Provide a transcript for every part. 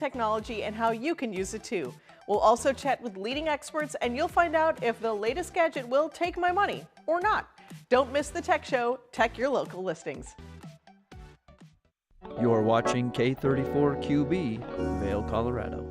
technology and how you can use it too. We'll also chat with leading experts and you'll find out if the latest gadget will take my money or not. Don't miss the Tech Show, Tech Your Local Listings. You're watching K34QB, Vail, Colorado.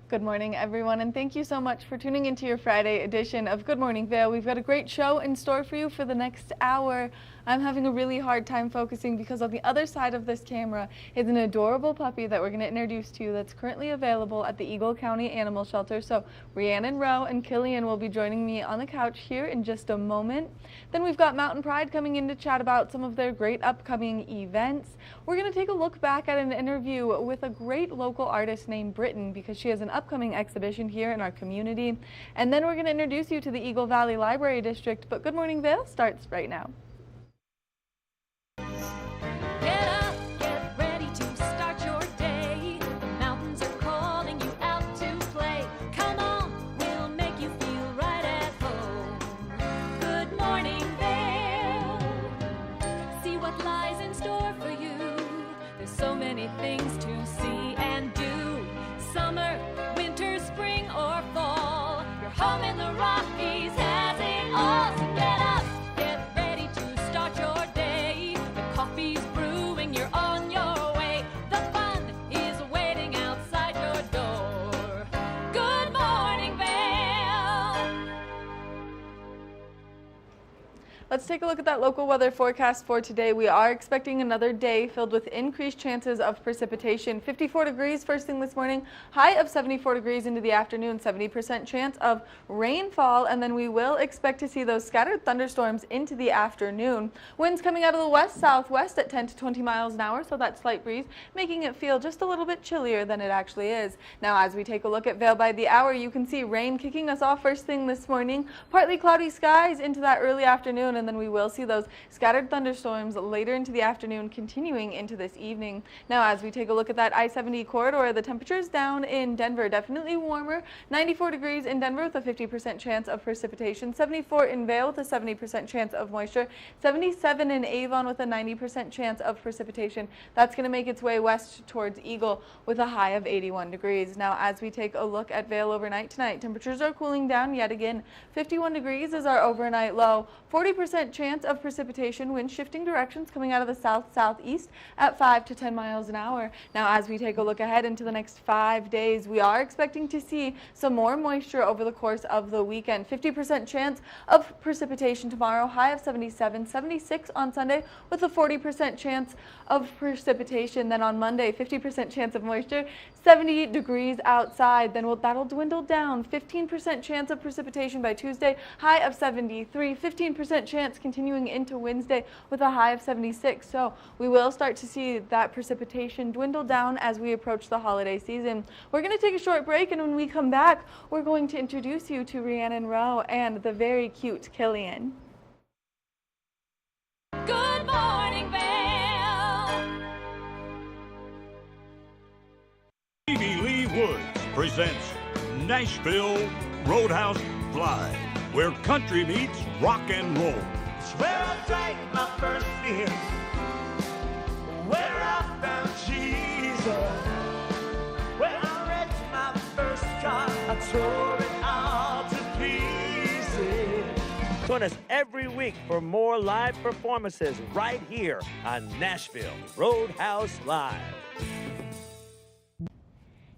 Good morning, everyone, and thank you so much for tuning into your Friday edition of Good Morning Vail. We've got a great show in store for you for the next hour. I'm having a really hard time focusing because on the other side of this camera is an adorable puppy that we're going to introduce to you that's currently available at the Eagle County Animal Shelter. So Rhiannon Rowe and Killian will be joining me on the couch here in just a moment. Then we've got Mountain Pride coming in to chat about some of their great upcoming events. We're going to take a look back at an interview with a great local artist named Britton because she has an upcoming exhibition here in our community. And then we're going to introduce you to the Eagle Valley Library District. But Good Morning Vail starts right now. Get up, get ready to start your day. The mountains are calling you out to play. Come on, we'll make you feel right at home. Good morning, Vail. See what lies in store for you. There's so many things to see and do. Summer, winter, spring, or fall. Your home in the Rockies has it all. So get up, get ready to start your day. The coffee's brewing, you're on your way. The fun is waiting outside your door. Good morning, Vail. Let's take a look at that local weather forecast for today. We are expecting another day filled with increased chances of precipitation. 54 degrees first thing this morning, high of 74 degrees into the afternoon, 70% chance of rainfall, and then we will expect to see those scattered thunderstorms into the afternoon. Winds coming out of the west-southwest at 10 to 20 miles an hour, so that slight breeze making it feel just a little bit chillier than it actually is. Now, as we take a look at Vail by the hour, you can see rain kicking us off first thing this morning, partly cloudy skies into that early afternoon, and then we will see those scattered thunderstorms later into the afternoon, continuing into this evening. Now, as we take a look at that I-70 corridor, the temperatures down in Denver definitely warmer. 94 degrees in Denver with a 50% chance of precipitation. 74 in Vail with a 70% chance of moisture. 77 in Avon with a 90% chance of precipitation. That's going to make its way west towards Eagle with a high of 81 degrees. Now, as we take a look at Vail overnight tonight, temperatures are cooling down yet again. 51 degrees is our overnight low. 40% chance of precipitation, wind shifting directions coming out of the south-southeast at 5 to 10 miles an hour. Now, as we take a look ahead into the next 5 days, we are expecting to see some more moisture over the course of the weekend. 50% chance of precipitation tomorrow, high of 77, 76 on Sunday with a 40% chance of precipitation. Then on Monday, 50% chance of moisture, 70 degrees outside. Then that'll dwindle down. 15% chance of precipitation by Tuesday, high of 73, 15% chance continuing into Wednesday with a high of 76. So we will start to see that precipitation dwindle down as we approach the holiday season. We're going to take a short break, and when we come back, we're going to introduce you to Rhiannon Rowe and the very cute Killian. Good morning, Vail. Stevie Lee Woods presents Nashville Roadhouse Live, where country meets rock and roll. It's where I drank my first beer, where I found Jesus, where I wrecked my first car, I tore it all to pieces. Join us every week for more live performances right here on Nashville Roadhouse Live.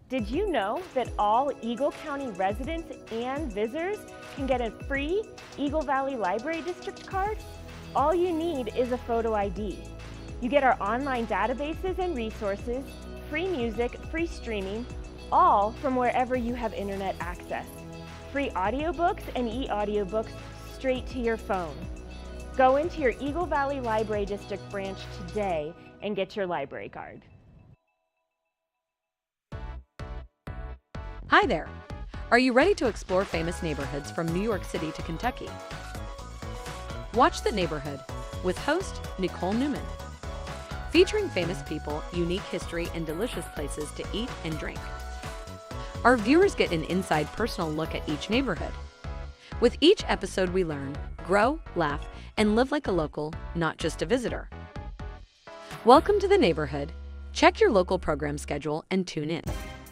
Did you know that all Eagle County residents and visitors can get a free Eagle Valley Library District card? All you need is a photo ID. You get our online databases and resources, free music, free streaming, all from wherever you have internet access. Free audiobooks and e-audiobooks straight to your phone. Go into your Eagle Valley Library District branch today and get your library card. Hi there! Are you ready to explore famous neighborhoods from New York City to Kentucky? Watch The Neighborhood with host Nicole Newman. Featuring famous people, unique history, and delicious places to eat and drink. Our viewers get an inside personal look at each neighborhood. With each episode we learn, grow, laugh, and live like a local, not just a visitor. Welcome to the neighborhood. Check your local program schedule and tune in.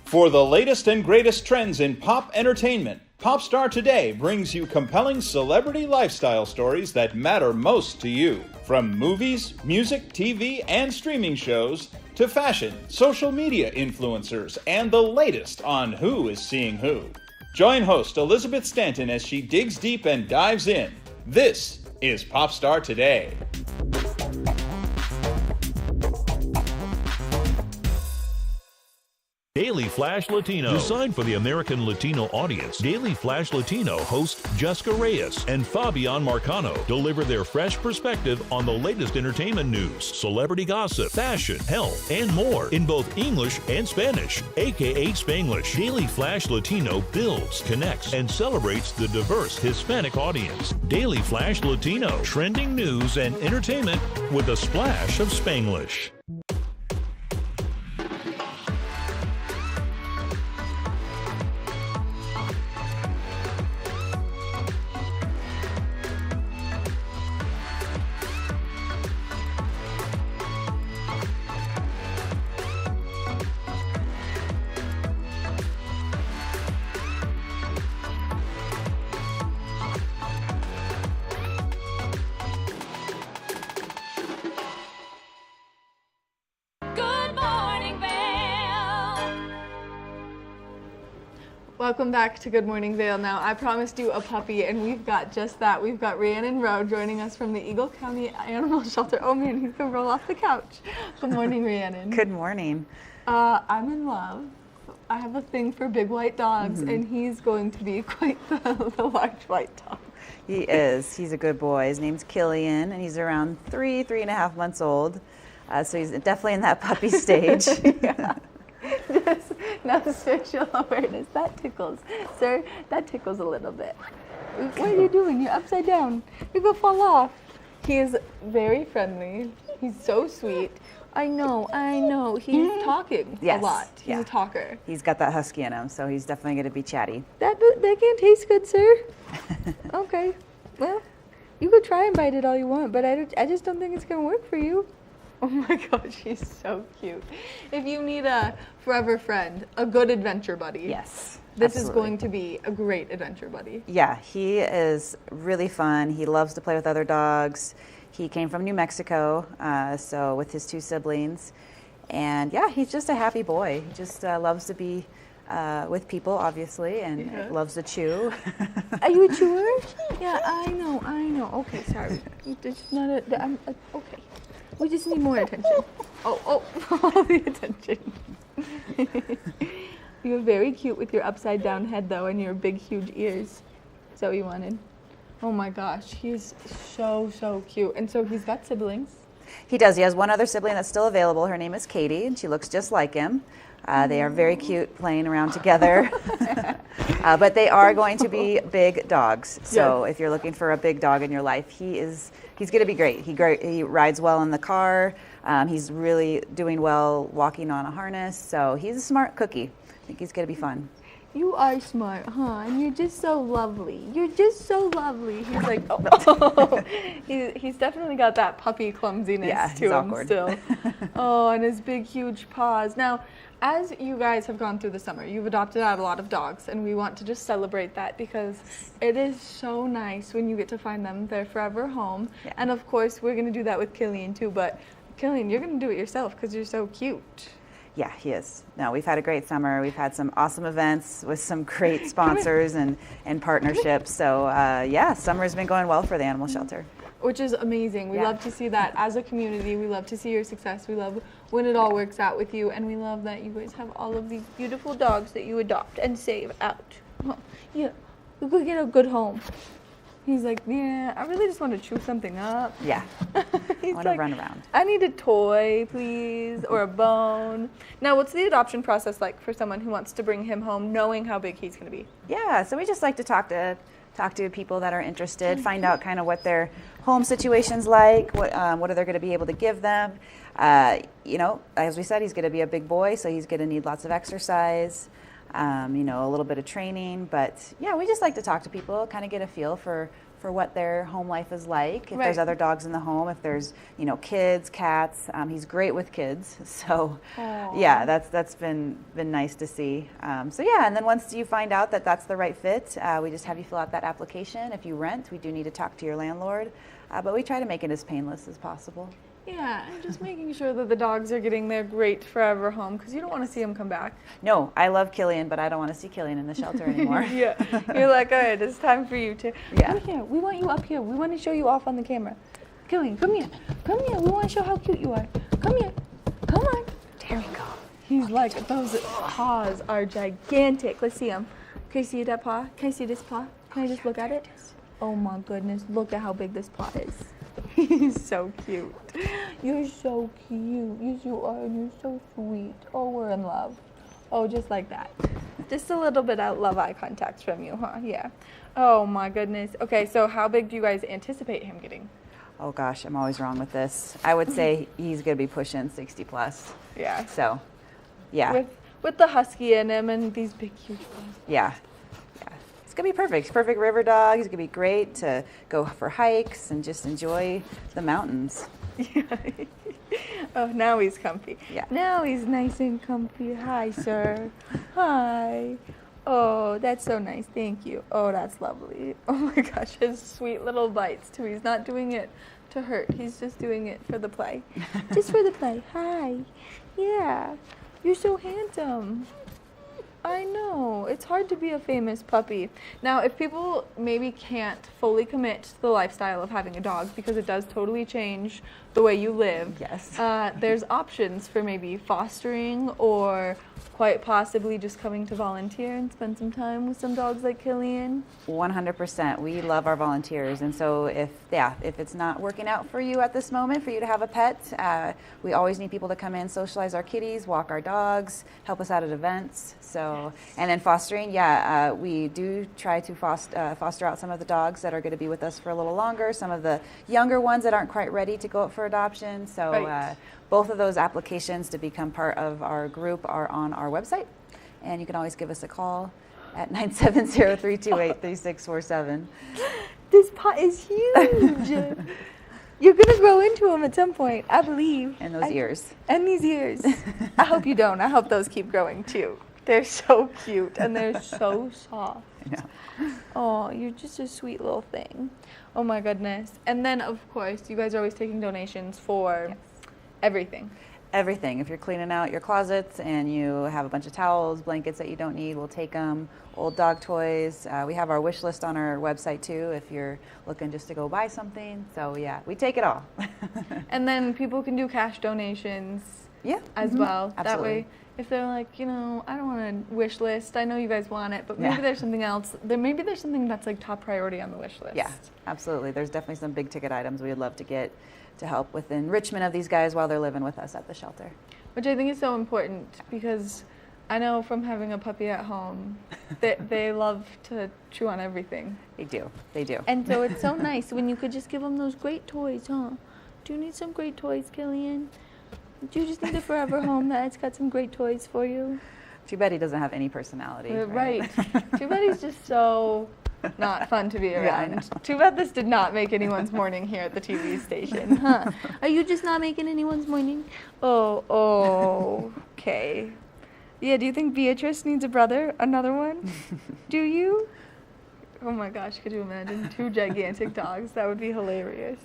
For the latest and greatest trends in pop entertainment, Popstar Today brings you compelling celebrity lifestyle stories that matter most to you. From movies, music, TV, and streaming shows, to fashion, social media influencers, and the latest on who is seeing who. Join host Elizabeth Stanton as she digs deep and dives in. This is Popstar Today. Daily Flash Latino. Designed for the American Latino audience, Daily Flash Latino hosts Jessica Reyes and Fabian Marcano deliver their fresh perspective on the latest entertainment news, celebrity gossip, fashion, health, and more in both English and Spanish, aka Spanglish. Daily Flash Latino builds, connects, and celebrates the diverse Hispanic audience. Daily Flash Latino, trending news and entertainment with a splash of Spanglish. Good morning, Vail. Welcome back to Good Morning Vail. Now, I promised you a puppy, and we've got just that. We've got Rhiannon Rowe joining us from the Eagle County Animal Shelter. Oh man, he's gonna roll off the couch. Good morning, Rhiannon. Good morning. I'm in love. I have a thing for big white dogs, and he's going to be quite the large white dog. He is. He's a good boy. His name's Killian, and he's around 3.5 months old. So he's definitely in that puppy stage. Yeah. Just, now, spiritual awareness. That tickles. Sir, that tickles a little bit. What are you doing? You're upside down. You're going to fall off. He is very friendly. He's so sweet. I know. He's talking a lot. He's a talker. He's got that husky in him, so he's definitely going to be chatty. That can't taste good, sir. Okay. Well, you could try and bite it all you want, but I just don't think it's going to work for you. Oh my gosh, he's so cute. If you need a forever friend, a good adventure buddy. Yes. This is going to be a great adventure buddy. Yeah, he is really fun. He loves to play with other dogs. He came from New Mexico, so with his 2 siblings. And yeah, he's just a happy boy. He just loves to be with people, obviously, and loves to chew. Are you a chewer? Yeah, I know. Okay, sorry. It's not okay. We just need more attention. Oh, all the attention. You're very cute with your upside down head though, and your big huge ears. Is that what you wanted? Oh my gosh, he's so cute. And so he's got siblings. He does. He has one other sibling that's still available. Her name is Katie, and she looks just like him. They are very cute playing around together. But they are going to be big dogs. So if you're looking for a big dog in your life, he's going to be great. He rides well in the car. He's really doing well walking on a harness. So he's a smart cookie. I think he's going to be fun. You are smart, huh? And you're just so lovely. You're just so lovely. He's like, oh. he's definitely got that puppy clumsiness to him awkward. still. Oh, and his big, huge paws. Now, as you guys have gone through the summer, you've adopted out a lot of dogs, and we want to just celebrate that because it is so nice when you get to find them their forever home. Yeah. And of course, we're going to do that with Killian too, but Killian, you're going to do it yourself because you're so cute. Yeah, he is. No, we've had a great summer. We've had some awesome events with some great sponsors and partnerships. So yeah, summer's been going well for the animal shelter. Which is amazing. We love to see that as a community. We love to see your success. We love when it all works out with you. And we love that you guys have all of these beautiful dogs that you adopt and save out. Oh, yeah, we could get a good home. He's like, yeah, I really just want to chew something up. Yeah, I want to like, run around. I need a toy, please, or a bone. Now, what's the adoption process like for someone who wants to bring him home knowing how big he's going to be? Yeah, so we just like to talk to people that are interested, find out kind of what their home situation's like, what are they going to be able to give them. You know, as we said, he's going to be a big boy, so he's going to need lots of exercise. You know, a little bit of training, but yeah, we just like to talk to people, kind of get a feel for for what their home life is like. If Right. there's other dogs in the home, if there's, you know, kids, cats. He's great with kids. So yeah, that's been nice to see. So yeah, and then once you find out that that's the right fit, we just have you fill out that application. If you rent, we do need to talk to your landlord, but we try to make it as painless as possible. Yeah, and just making sure that the dogs are getting their great forever home, because you don't want to see them come back. No, I love Killian, but I don't want to see Killian in the shelter anymore. Yeah, you're like, all right, it's time for you to Yeah. come here. We want you up here. We want to show you off on the camera. Killian, come here. Come here. We want to show how cute you are. Come here. Come on. There we go. He's like, those paws are gigantic. Let's see him. Can you see that paw? Can you see this paw? Can I just look at it? Oh my goodness, look at how big this paw is. He's so cute. You're so cute. Yes, you are, and you're so sweet. Oh, we're in love. Oh, just like that. Just a little bit of love eye contact from you, huh? Yeah. Oh my goodness. Okay, so how big do you guys anticipate him getting? Oh gosh, I'm always wrong with this. I would say he's going to be pushing 60 plus. Yeah. So, yeah. With the husky in him and these big, huge paws. Yeah. It's going to be perfect. Perfect river dog. He's going to be great to go for hikes and just enjoy the mountains. Yeah. Oh, now he's comfy. Yeah. Now he's nice and comfy. Hi, sir. Hi. Oh, that's so nice. Thank you. Oh, that's lovely. Oh my gosh, his sweet little bites too. He's not doing it to hurt. He's just doing it for the play. Just for the play. Hi. Yeah. You're so handsome. I know. It's hard to be a famous puppy. Now, if people maybe can't fully commit to the lifestyle of having a dog, because it does totally change the way you live, yes, there's options for maybe fostering or quite possibly just coming to volunteer and spend some time with some dogs like Killian. 100%. We love our volunteers, and so if it's not working out for you at this moment for you to have a pet, we always need people to come in, socialize our kitties, walk our dogs, help us out at events. So, and then fostering, we do try to foster out some of the dogs that are going to be with us for a little longer, some of the younger ones that aren't quite ready to go up for adoption. So Right. Both of those applications to become part of our group are on our website, and you can always give us a call at 970-328-3647. This pot is huge. You're going to grow into them at some point, I believe. And those ears. And these ears. I hope you don't. I hope those keep growing too. They're so cute and they're so soft. Yeah. Oh, you're just a sweet little thing. Oh my goodness. And then, of course, you guys are always taking donations for everything. Everything. If you're cleaning out your closets and you have a bunch of towels, blankets that you don't need, we'll take them. Old dog toys. We have our wish list on our website too if you're looking just to go buy something. So yeah, we take it all. And then people can do cash donations as well. Absolutely. That way, if they're like, I don't want a wish list. I know you guys want it, but maybe there's something else. Maybe there's something that's like top priority on the wish list. Yeah, absolutely. There's definitely some big ticket items we would love to get to help with enrichment of these guys while they're living with us at the shelter. Which I think is so important because I know from having a puppy at home that they love to chew on everything. They do. They do. And so it's so nice when you could just give them those great toys, huh? Do you need some great toys, Killian? Do you just need a forever home that's got some great toys for you? Too bad he doesn't have any personality. Right. Too bad he's just so not fun to be around. Too bad this did not make anyone's morning here at the TV station, huh? Are you just not making anyone's morning? Oh, okay. Yeah, do you think Beatrice needs a brother? Another one? Do you? Oh my gosh, could you imagine 2 gigantic dogs? That would be hilarious.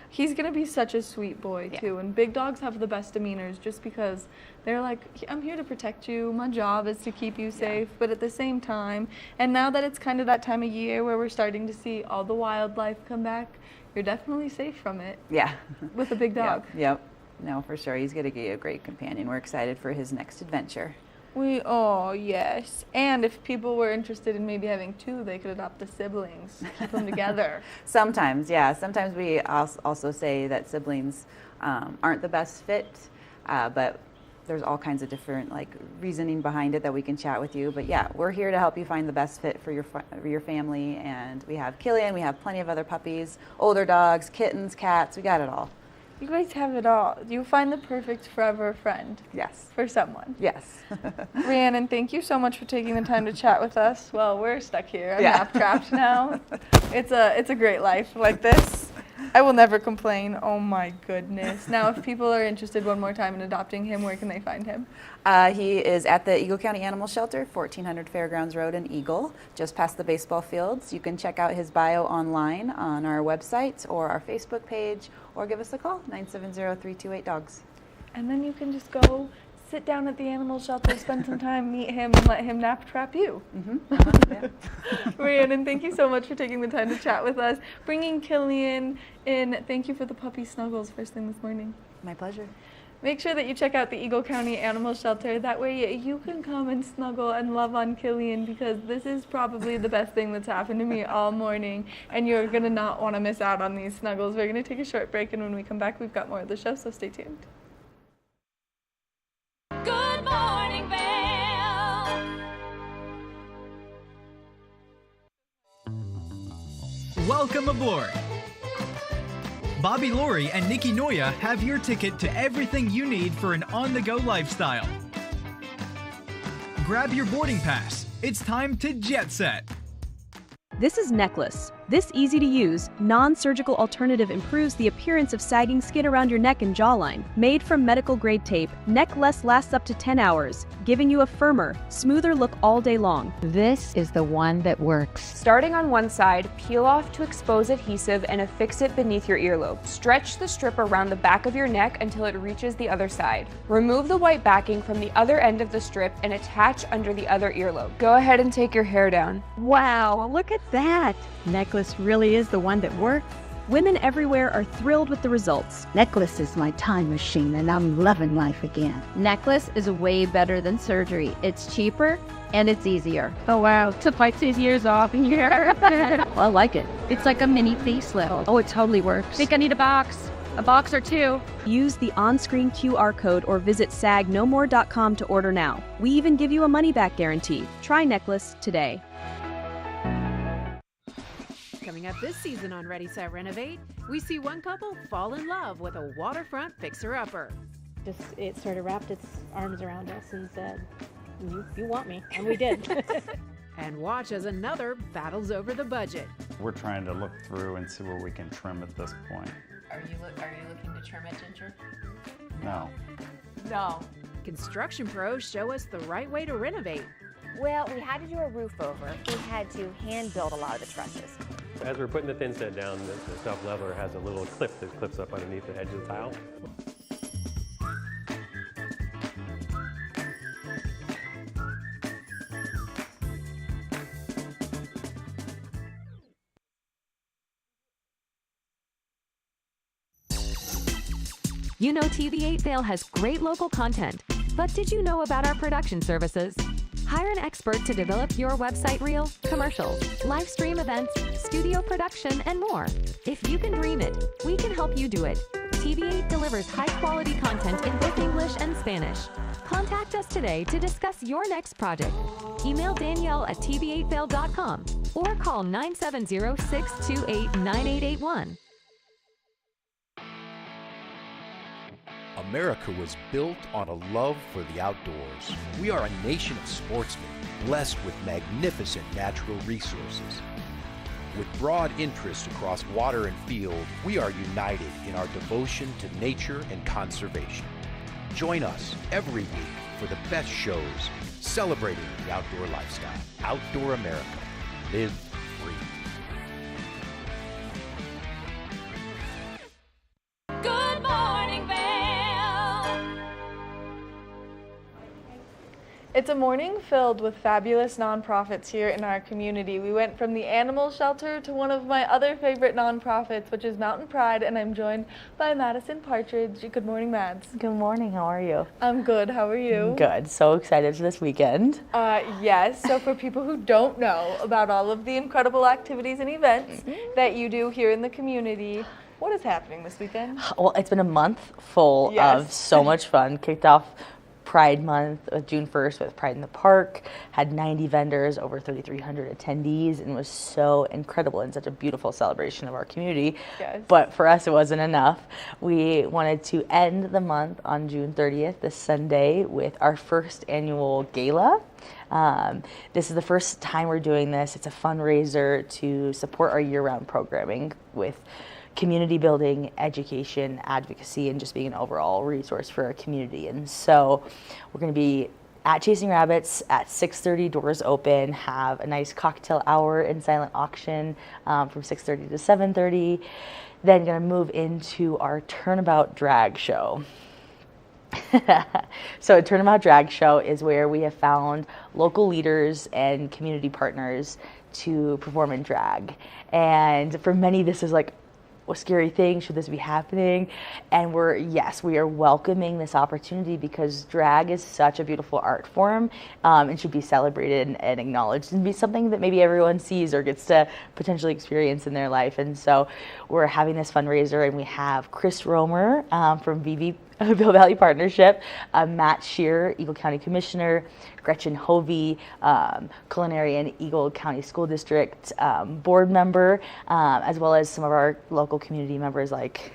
He's going to be such a sweet boy, too. And big dogs have the best demeanors just because they're like, I'm here to protect you. My job is to keep you safe. But at the same time, and now that it's kind of that time of year where we're starting to see all the wildlife come back, you're definitely safe from it. Yeah. With a big dog. Yep. No, for sure. He's going to be a great companion. We're excited for his next adventure. Yes. And if people were interested in maybe having 2, they could adopt the siblings, keep them together. Sometimes, yeah. Sometimes we also say that siblings aren't the best fit, but there's all kinds of different reasoning behind it that we can chat with you. But yeah, we're here to help you find the best fit for your family. And we have Killian, we have plenty of other puppies, older dogs, kittens, cats, we got it all. You guys have it all. You find the perfect forever friend. Yes. For someone. Yes. Rhiannon, thank you so much for taking the time to chat with us. Well, we're stuck here. I'm Yeah. nap trapped now. It's a great life like this. I will never complain. Oh my goodness. Now, if people are interested one more time in adopting him, where can they find him? He is at the Eagle County Animal Shelter, 1400 Fairgrounds Road in Eagle, just past the baseball fields. You can check out his bio online on our website or our Facebook page, or give us a call, 970-328-DOGS. And then you can just go sit down at the animal shelter, spend some time, meet him, and let him nap trap you. Yeah. Rhiannon, thank you so much for taking the time to chat with us. Bringing Killian in. Thank you for the puppy snuggles first thing this morning. My pleasure. Make sure that you check out the Eagle County Animal Shelter. That way you can come and snuggle and love on Killian, because this is probably the best thing that's happened to me all morning, and you're going to not want to miss out on these snuggles. We're going to take a short break, and when we come back, we've got more of the show, so stay tuned. Good morning, Vail. Welcome aboard. Bobby Laurie and Nikki Noya have your ticket to everything you need for an on-the-go lifestyle. Grab your boarding pass. It's time to jet set. This is Necklace. This easy-to-use, non-surgical alternative improves the appearance of sagging skin around your neck and jawline. Made from medical-grade tape, Necklace lasts up to 10 hours, giving you a firmer, smoother look all day long. This is the one that works. Starting on one side, peel off to expose adhesive and affix it beneath your earlobe. Stretch the strip around the back of your neck until it reaches the other side. Remove the white backing from the other end of the strip and attach under the other earlobe. Go ahead and take your hair down. Wow, look at that. Necklace really is the one that works. Women everywhere are thrilled with the results. Necklace is my time machine, and I'm loving life again. Necklace is way better than surgery. It's cheaper and it's easier. Oh wow, to fight 6 years off in here. Well, I like it. It's like a mini facelift. Oh, it totally works. Think I need a box or two. Use the on-screen QR code or visit sagnomore.com to order now. We even give you a money-back guarantee. Try Necklace today. Coming up this season on Ready, Set, Renovate, we see one couple fall in love with a waterfront fixer-upper. It sort of wrapped its arms around us and said, you want me, and we did. And watch as another battles over the budget. We're trying to look through and see where we can trim at this point. Are you looking to trim it, Ginger? No. No. Construction pros show us the right way to renovate. Well, we had to do a roof over. We had to hand build a lot of the trusses. As we're putting the thin set down, the self-leveler has a little clip that clips up underneath the edge of the tile. You know TV8 Vail has great local content, but did you know about our production services? Hire an expert to develop your website reel, commercials, live stream events, studio production, and more. If you can dream it, we can help you do it. TV8 delivers high-quality content in both English and Spanish. Contact us today to discuss your next project. Email Danielle at tv8vail.com or call 970-628-9881. America was built on a love for the outdoors. We are a nation of sportsmen, blessed with magnificent natural resources. With broad interests across water and field, we are united in our devotion to nature and conservation. Join us every week for the best shows celebrating the outdoor lifestyle. Outdoor America. Live free. Good morning, Vail. It's a morning filled with fabulous nonprofits here in our community. We went from the animal shelter to one of my other favorite nonprofits, which is Mountain Pride, and I'm joined by Madison Partridge. Good morning, Mads. Good morning, how are you? I'm good, how are you? Good, so excited for this weekend. Yes, so for people who don't know about all of the incredible activities and events that you do here in the community, what is happening this weekend? Well, it's been a month full of so much fun. Kicked off Pride Month, June 1st with Pride in the Park, had 90 vendors, over 3,300 attendees, and was so incredible and such a beautiful celebration of our community. Yes. But for us, it wasn't enough. We wanted to end the month on June 30th, this Sunday, with our first annual gala. This is the first time we're doing this. It's a fundraiser to support our year-round programming with community building, education, advocacy, and just being an overall resource for our community. And so we're going to be at Chasing Rabbits at 6:30, doors open, have a nice cocktail hour and silent auction from 6:30 to 7:30. Then going to move into our Turnabout Drag Show. So a Turnabout Drag Show is where we have found local leaders and community partners to perform in drag. And for many, this is like a scary thing. Should this be happening? And we are welcoming this opportunity because drag is such a beautiful art form and should be celebrated and acknowledged and be something that maybe everyone sees or gets to potentially experience in their life. And so we're having this fundraiser, and we have Chris Romer from Vail Valley Partnership, Matt Shear, Eagle County Commissioner, Gretchen Hovey, Culinary and Eagle County School District board member, as well as some of our local community members like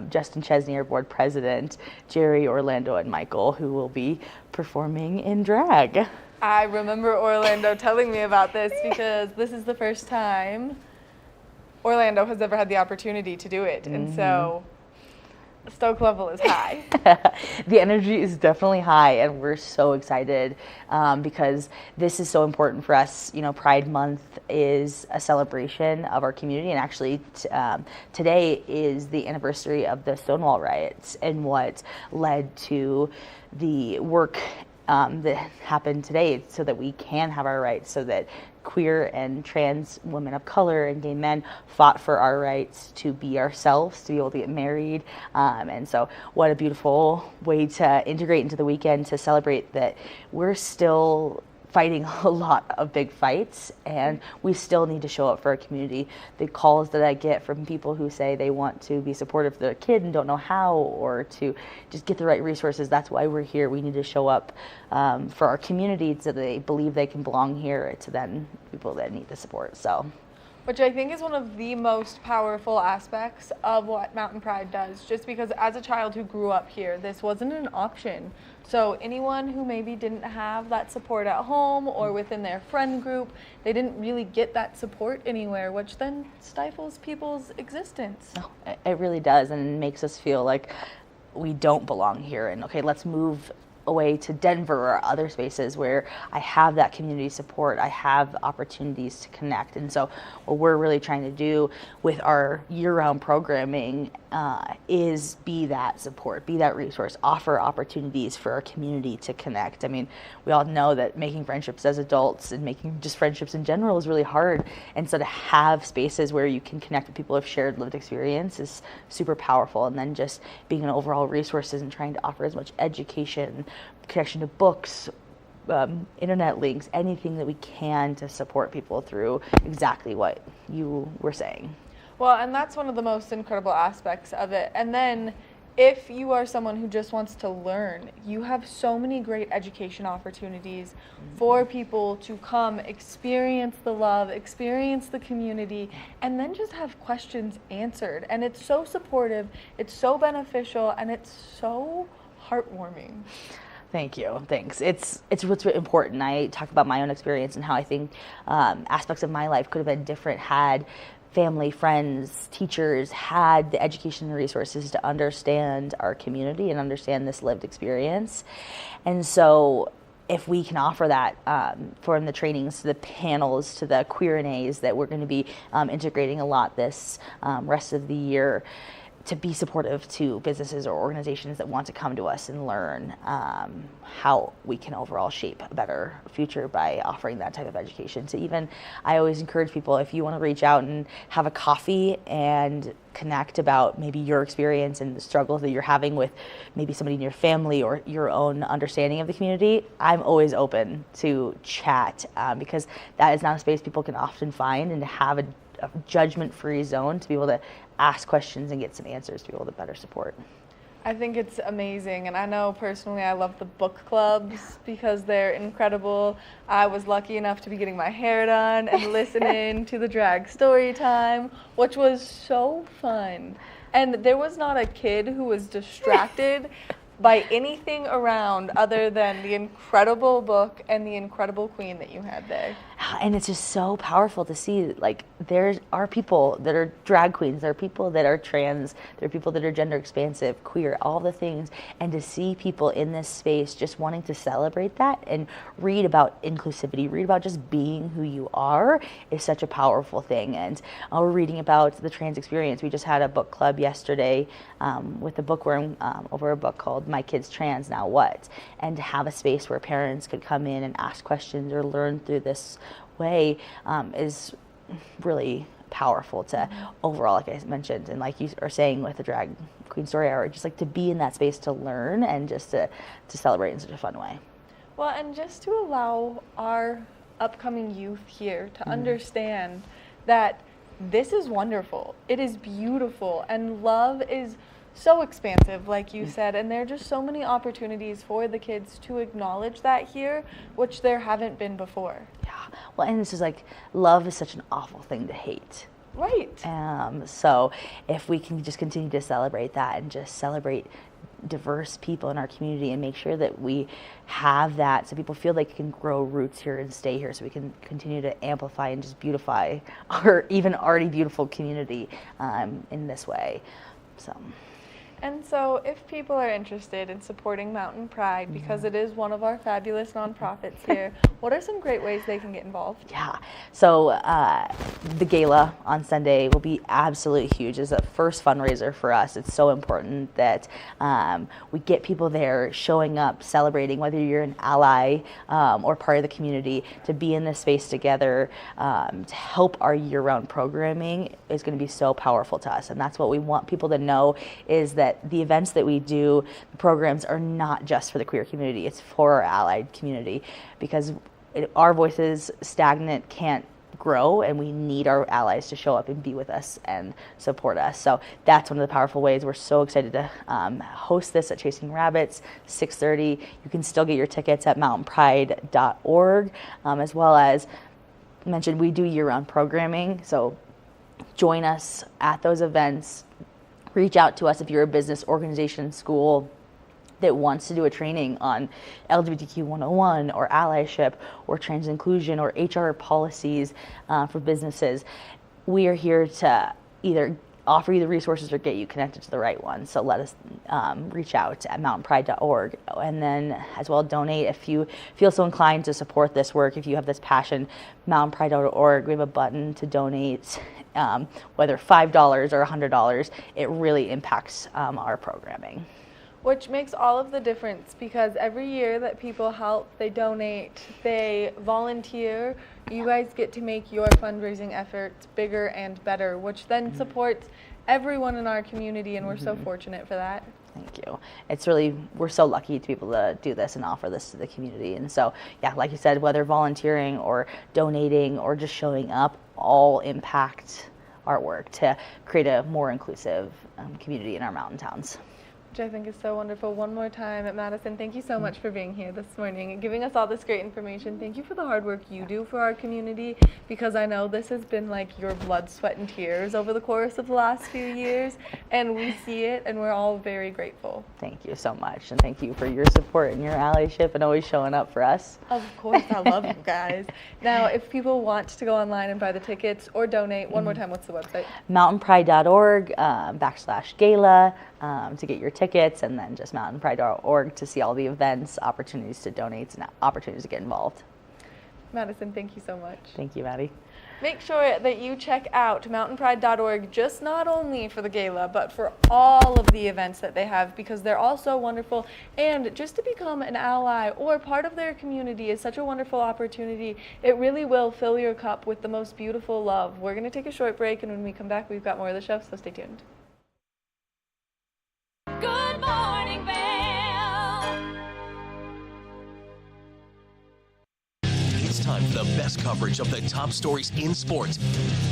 Justin Chesney, our board president, Jerry, Orlando, and Michael, who will be performing in drag. I remember Orlando telling me about this because this is the first time Orlando has ever had the opportunity to do it. And so the stoke level is high. The energy is definitely high, and we're so excited because this is so important for us. You know, Pride Month is a celebration of our community, and actually today is the anniversary of the Stonewall riots and what led to the work that happened today so that we can have our rights, so that queer and trans women of color and gay men fought for our rights to be ourselves, to be able to get married. And so what a beautiful way to integrate into the weekend, to celebrate that we're still fighting a lot of big fights, and we still need to show up for our community. The calls that I get from people who say they want to be supportive of their kid and don't know how, or to just get the right resources, that's why we're here. We need to show up for our community so they believe they can belong here, to then people that need the support. So, which I think is one of the most powerful aspects of what Mountain Pride does, just because as a child who grew up here, this wasn't an option. So anyone who maybe didn't have that support at home or within their friend group, they didn't really get that support anywhere, which then stifles people's existence. It really does, and makes us feel like we don't belong here, and okay, let's move away to Denver or other spaces where I have that community support, I have opportunities to connect. And so what we're really trying to do with our year-round programming is be that support, be that resource, offer opportunities for our community to connect. I mean, we all know that making friendships as adults and making just friendships in general is really hard. And so to have spaces where you can connect with people who have shared lived experience is super powerful. And then just being an overall resources and trying to offer as much education, connection to books, internet links, anything that we can to support people through exactly what you were saying. Well, and that's one of the most incredible aspects of it. And then if you are someone who just wants to learn, you have so many great education opportunities for people to come experience the love, experience the community, and then just have questions answered. And it's so supportive, it's so beneficial, and it's so heartwarming. Thank you. Thanks. It's what's important. I talk about my own experience and how I think aspects of my life could have been different had family, friends, teachers had the education and resources to understand our community and understand this lived experience. And so if we can offer that from the trainings to the panels to the Q&As that we're going to be integrating a lot this rest of the year, to be supportive to businesses or organizations that want to come to us and learn how we can overall shape a better future by offering that type of education. So even, I always encourage people, if you want to reach out and have a coffee and connect about maybe your experience and the struggles that you're having with maybe somebody in your family or your own understanding of the community, I'm always open to chat because that is not a space people can often find, and to have a judgment-free zone to be able to ask questions and get some answers to be able to better support. I think it's amazing, and I know personally I love the book clubs because they're incredible. I was lucky enough to be getting my hair done and listening to the drag story time, which was so fun. And there was not a kid who was distracted by anything around other than the incredible book and the incredible queen that you had there. And it's just so powerful to see, like, there are people that are drag queens, there are people that are trans, there are people that are gender expansive, queer, all the things, and to see people in this space just wanting to celebrate that and read about inclusivity, read about just being who you are is such a powerful thing. And we're reading about the trans experience. We just had a book club yesterday with a bookworm over a book called My Kid's Trans, Now What? And to have a space where parents could come in and ask questions or learn through this way is really powerful to overall, like I mentioned, and like you are saying with the Drag Queen Story Hour, just like to be in that space to learn and just to celebrate in such a fun way. Well, and just to allow our upcoming youth here to understand that this is wonderful, it is beautiful, and love is so expansive, like you said, and there are just so many opportunities for the kids to acknowledge that here, which there haven't been before. Yeah, well, and this is like, love is such an awful thing to hate. Right. So if we can just continue to celebrate that and just celebrate diverse people in our community and make sure that we have that so people feel they can grow roots here and stay here, so we can continue to amplify and just beautify our even already beautiful community in this way. And so if people are interested in supporting Mountain Pride, because it is one of our fabulous nonprofits here, what are some great ways they can get involved? Yeah, so the gala on Sunday will be absolutely huge. It's a first fundraiser for us. It's so important that we get people there showing up, celebrating, whether you're an ally or part of the community, to be in this space together to help our year-round programming is going to be so powerful to us. And that's what we want people to know, is that the events that we do, the programs, are not just for the queer community, it's for our allied community, because our voices stagnant can't grow, and we need our allies to show up and be with us and support us. So that's one of the powerful ways. We're so excited to host this at Chasing Rabbits, 6:30. You can still get your tickets at mountainpride.org, as well as mentioned, we do year-round programming, so join us at those events. Reach out to us if you're a business, organization, school that wants to do a training on LGBTQ 101 or allyship or trans inclusion or HR policies for businesses. We are here to either offer you the resources or get you connected to the right one. So let us reach out at mountainpride.org, and then as well donate if you feel so inclined to support this work. If you have this passion, mountainpride.org, we have a button to donate, whether $5 or $100. It really impacts our programming. Which makes all of the difference, because every year that people help, they donate, they volunteer, you guys get to make your fundraising efforts bigger and better, which then supports everyone in our community, and we're so fortunate for that. Thank you. It's really, we're so lucky to be able to do this and offer this to the community. And so, yeah, like you said, whether volunteering or donating or just showing up, all impact our work to create a more inclusive community in our mountain towns. Which I think is so wonderful. One more time, Madison, thank you so much for being here this morning and giving us all this great information. Thank you for the hard work you do for our community, because I know this has been like your blood, sweat, and tears over the course of the last few years, and we see it, and we're all very grateful. Thank you so much, and thank you for your support and your allyship and always showing up for us. Of course, I love you guys. Now, if people want to go online and buy the tickets or donate, one more time, what's the website? mountainpride.org /gala to get your tickets, and then just mountainpride.org to see all the events, opportunities to donate, and opportunities to get involved. Madison, thank you so much. Thank you, Maddie. Make sure that you check out mountainpride.org, just not only for the gala, but for all of the events that they have, because they're all so wonderful. And just to become an ally or part of their community is such a wonderful opportunity. It really will fill your cup with the most beautiful love. We're going to take a short break, and when we come back, we've got more of the show, so stay tuned. Good morning, Vail. It's time for the best coverage of the top stories in sports.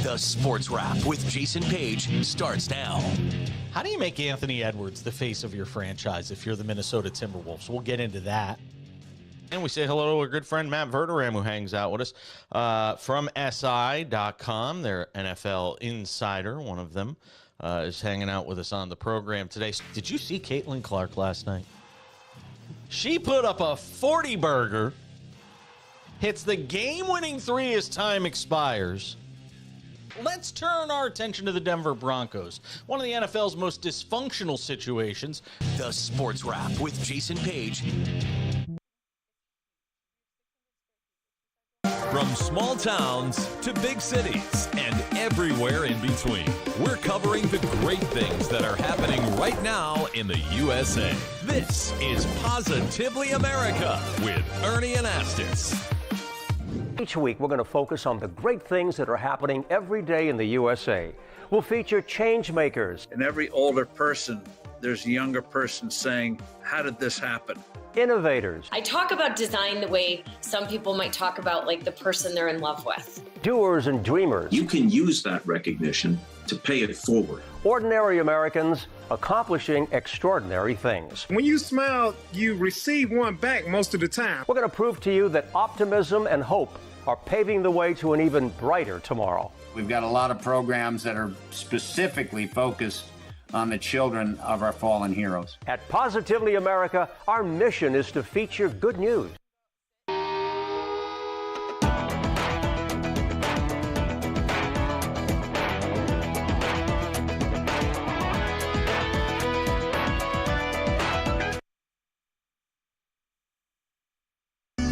The Sports Wrap with Jason Page starts now. How do you make Anthony Edwards the face of your franchise if you're the Minnesota Timberwolves? We'll get into that. And we say hello to our good friend Matt Verderam, who hangs out with us from SI.com. They're NFL insider, one of them, is hanging out with us on the program today. Did you see Caitlin Clark last night? She put up a 40-burger, hits the game-winning three as time expires. Let's turn our attention to the Denver Broncos, one of the NFL's most dysfunctional situations. The Sports Wrap with Jason Page. From small towns to big cities and everywhere in between, we're covering the great things that are happening right now in the USA. This is Positively America with Ernie Anastas. Each week, we're going to focus on the great things that are happening every day in the USA. We'll feature change makers. In every older person, there's a younger person saying, how did this happen? Innovators. I talk about design the way some people might talk about like the person they're in love with. Doers and dreamers. You can use that recognition to pay it forward. Ordinary Americans accomplishing extraordinary things. When you smile, you receive one back most of the time. We're going to prove to you that optimism and hope are paving the way to an even brighter tomorrow. We've got a lot of programs that are specifically focused on the children of our fallen heroes. At Positively America, our mission is to feature good news.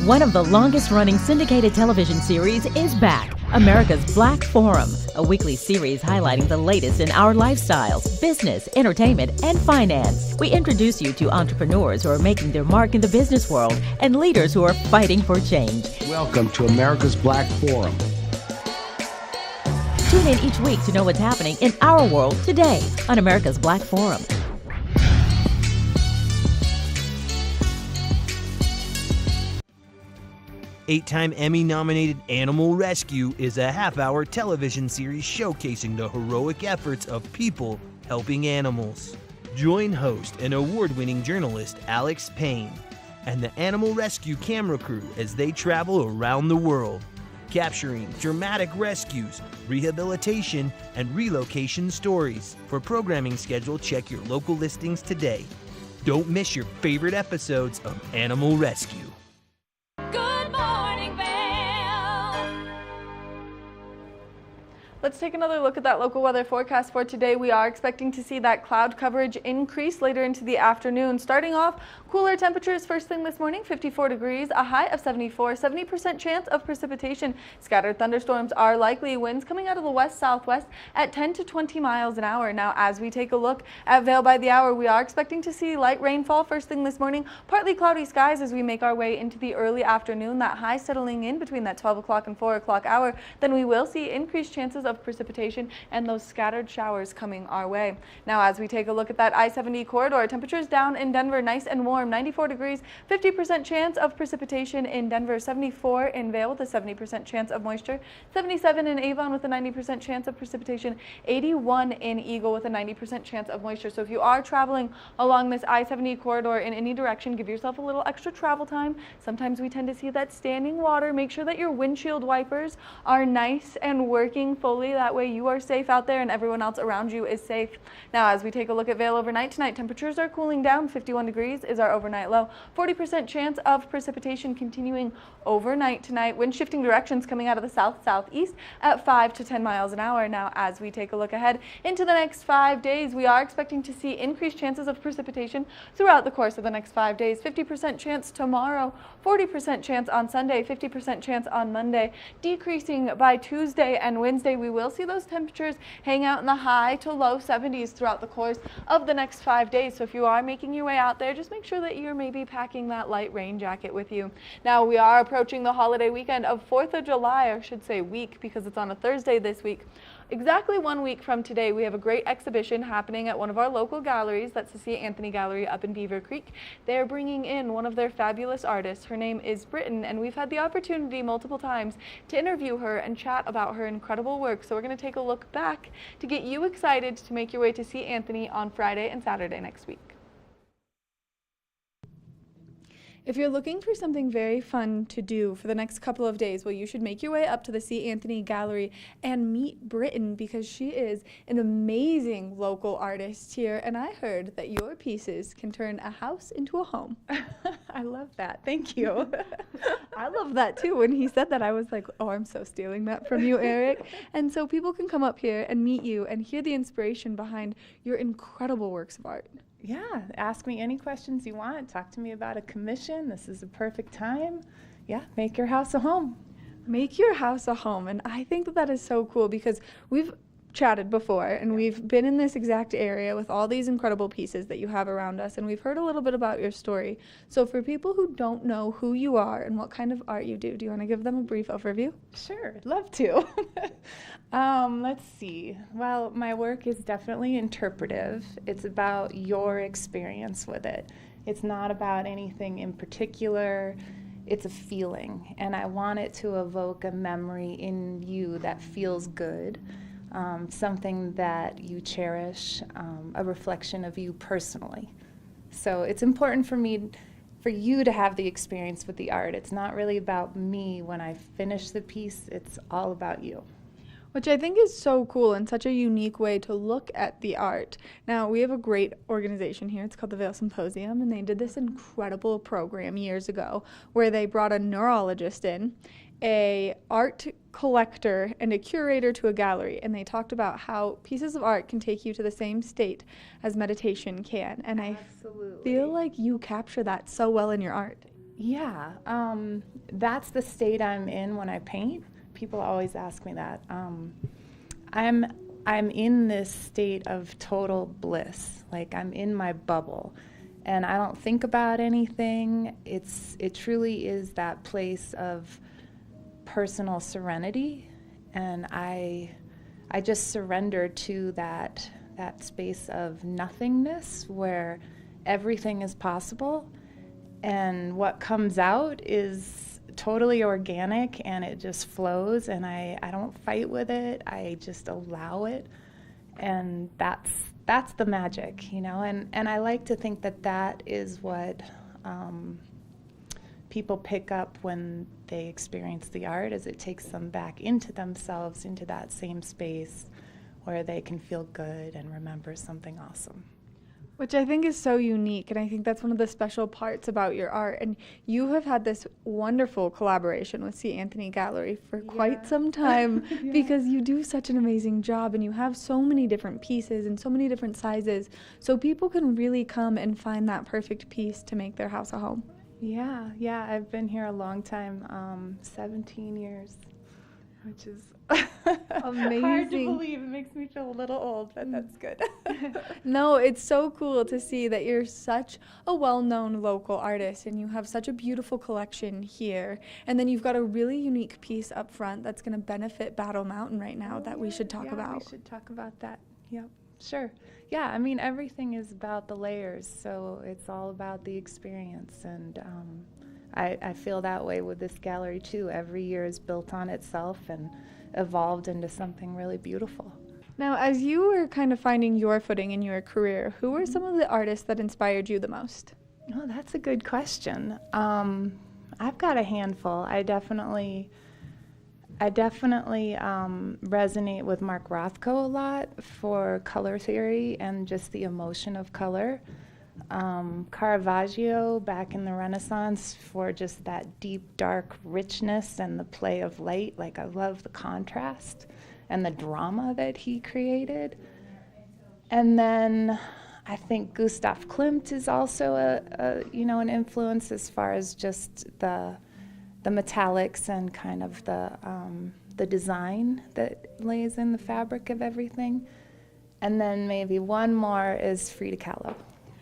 One of the longest-running syndicated television series is back, America's Black Forum, a weekly series highlighting the latest in our lifestyles, business, entertainment, and finance. We introduce you to entrepreneurs who are making their mark in the business world and leaders who are fighting for change. Welcome to America's Black Forum. Tune in each week to know what's happening in our world today on America's Black Forum. Eight-time Emmy-nominated Animal Rescue is a half-hour television series showcasing the heroic efforts of people helping animals. Join host and award-winning journalist Alex Payne and the Animal Rescue camera crew as they travel around the world, capturing dramatic rescues, rehabilitation, and relocation stories. For programming schedule, check your local listings today. Don't miss your favorite episodes of Animal Rescue. Let's take another look at that local weather forecast for today. We are expecting to see that cloud coverage increase later into the afternoon. Starting off, cooler temperatures first thing this morning, 54 degrees, a high of 74, 70% chance of precipitation. Scattered thunderstorms are likely. Winds coming out of the west-southwest at 10 to 20 miles an hour. Now, as we take a look at Vail by the hour, we are expecting to see light rainfall first thing this morning, partly cloudy skies as we make our way into the early afternoon. That high settling in between that 12 o'clock and 4 o'clock hour. Then we will see increased chances of precipitation and those scattered showers coming our way. Now, as we take a look at that I-70 corridor, temperatures down in Denver nice and warm, 94 degrees, 50% chance of precipitation in Denver, 74 in Vail with a 70% chance of moisture, 77 in Avon with a 90% chance of precipitation, 81 in Eagle with a 90% chance of moisture. So if you are traveling along this I-70 corridor in any direction, give yourself a little extra travel time. Sometimes we tend to see that standing water. Make sure that your windshield wipers are nice and working fully. That way you are safe out there and everyone else around you is safe. Now, as we take a look at Vail overnight tonight, temperatures are cooling down. 51 degrees is our overnight low. 40% chance of precipitation continuing overnight tonight. Wind shifting directions coming out of the south-southeast at 5 to 10 miles an hour. Now, as we take a look ahead into the next 5 days, we are expecting to see increased chances of precipitation throughout the course of the next 5 days. 50% chance tomorrow, 40% chance on Sunday, 50% chance on Monday, decreasing by Tuesday and Wednesday. We will see those temperatures hang out in the high to low 70s throughout the course of the next 5 days. So if you are making your way out there, just make sure that you're maybe packing that light rain jacket with you. Now, we are approaching the holiday weekend of 4th of July, or I should say week, because it's on a Thursday this week. Exactly 1 week from today, we have a great exhibition happening at one of our local galleries. That's the C. Anthony Gallery up in Beaver Creek. They're bringing in one of their fabulous artists. Her name is Britton, and we've had the opportunity multiple times to interview her and chat about her incredible work. So we're going to take a look back to get you excited to make your way to C. Anthony on Friday and Saturday next week. If you're looking for something very fun to do for the next couple of days, well, you should make your way up to the C. Anthony Gallery and meet Britton, because she is an amazing local artist here, and I heard that your pieces can turn a house into a home. I love that. Thank you. I love that too. When he said that, I was like, oh, I'm so stealing that from you, Eric. And so people can come up here and meet you and hear the inspiration behind your incredible works of art. Yeah, ask me any questions you want. Talk to me about a commission. This is a perfect time. Yeah, make your house a home. Make your house a home. And I think that that is so cool, because we've chatted before and we've been in this exact area with all these incredible pieces that you have around us, and we've heard a little bit about your story. So for people who don't know who you are and what kind of art you do you want to give them a brief overview? Sure, I'd love to. Let's see. Well, my work is definitely interpretive. It's about your experience with it. It's not about anything in particular. It's a feeling, and I want it to evoke a memory in you that feels good. Something that you cherish, a reflection of you personally. So it's important for me, for you to have the experience with the art. It's not really about me when I finish the piece, it's all about you. Which I think is so cool and such a unique way to look at the art. Now, we have a great organization here. It's called the Vail Symposium, and they did this incredible program years ago where they brought a neurologist in, a art collector, and a curator to a gallery, and they talked about how pieces of art can take you to the same state as meditation can. And Absolutely. I feel like you capture that so well in your art. Yeah, that's the state I'm in when I paint. People always ask me that. I'm in this state of total bliss. Like, I'm in my bubble, and I don't think about anything. It truly is that place of personal serenity, and I just surrender to that space of nothingness where everything is possible, and what comes out is totally organic, and it just flows, and I don't fight with it. I just allow it, and that's the magic, you know. And I like to think that is what people pick up when they experience the art, as it takes them back into themselves, into that same space where they can feel good and remember something awesome. Which I think is so unique, and I think that's one of the special parts about your art. And you have had this wonderful collaboration with C. Anthony Gallery for quite some time, because you do such an amazing job, and you have so many different pieces and so many different sizes, so people can really come and find that perfect piece to make their house a home. Yeah, I've been here a long time, 17 years, which is amazing. Hard to believe. It makes me feel a little old, but that's good. No, it's so cool to see that you're such a well-known local artist, and you have such a beautiful collection here. And then you've got a really unique piece up front that's going to benefit Battle Mountain right now that we should talk about. We should talk about that. Yep, sure. Yeah, I mean, everything is about the layers, so it's all about the experience. And I feel that way with this gallery too. Every year is built on itself and evolved into something really beautiful. Now, as you were kind of finding your footing in your career, who were some of the artists that inspired you the most? Oh, that's a good question. I've got a handful. I definitely resonate with Mark Rothko a lot for color theory and just the emotion of color. Caravaggio back in the Renaissance for just that deep, dark richness and the play of light. Like, I love the contrast and the drama that he created. And then I think Gustav Klimt is also an influence as far as just the metallics and kind of the design that lays in the fabric of everything. And then maybe one more is Frida Kahlo,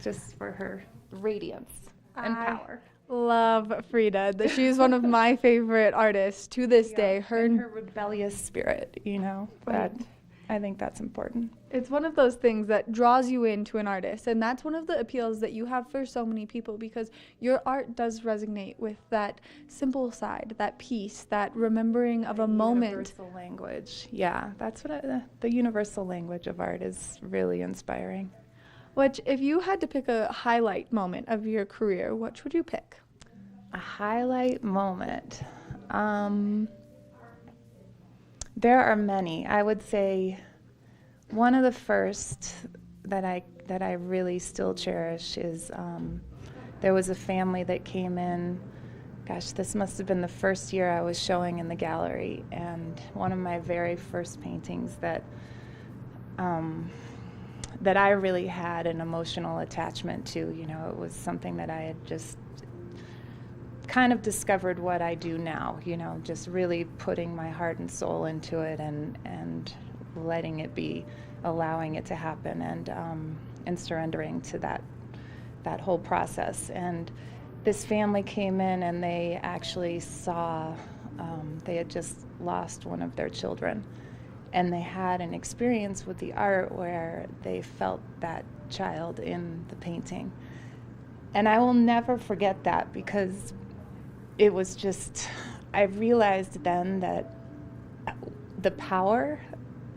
just for her radiance and power. Love Frida. She's one of my favorite artists to this day. And her rebellious spirit, you know. Right. I think that's important. It's one of those things that draws you into an artist, and that's one of the appeals that you have for so many people, because your art does resonate with that simple side, that peace, that remembering of a moment. Universal language. Yeah, that's what the universal language of art is really inspiring. Which, if you had to pick a highlight moment of your career, which would you pick? A highlight moment. There are many. I would say one of the first that I really still cherish is there was a family that came in. Gosh, this must have been the first year I was showing in the gallery, and one of my very first paintings that I really had an emotional attachment to. You know, it was something that I had just kind of discovered what I do now, you know, just really putting my heart and soul into it and letting it be, allowing it to happen, and surrendering to that whole process. And this family came in and they actually saw, they had just lost one of their children, and they had an experience with the art where they felt that child in the painting. And I will never forget that, because it was just, I realized then that the power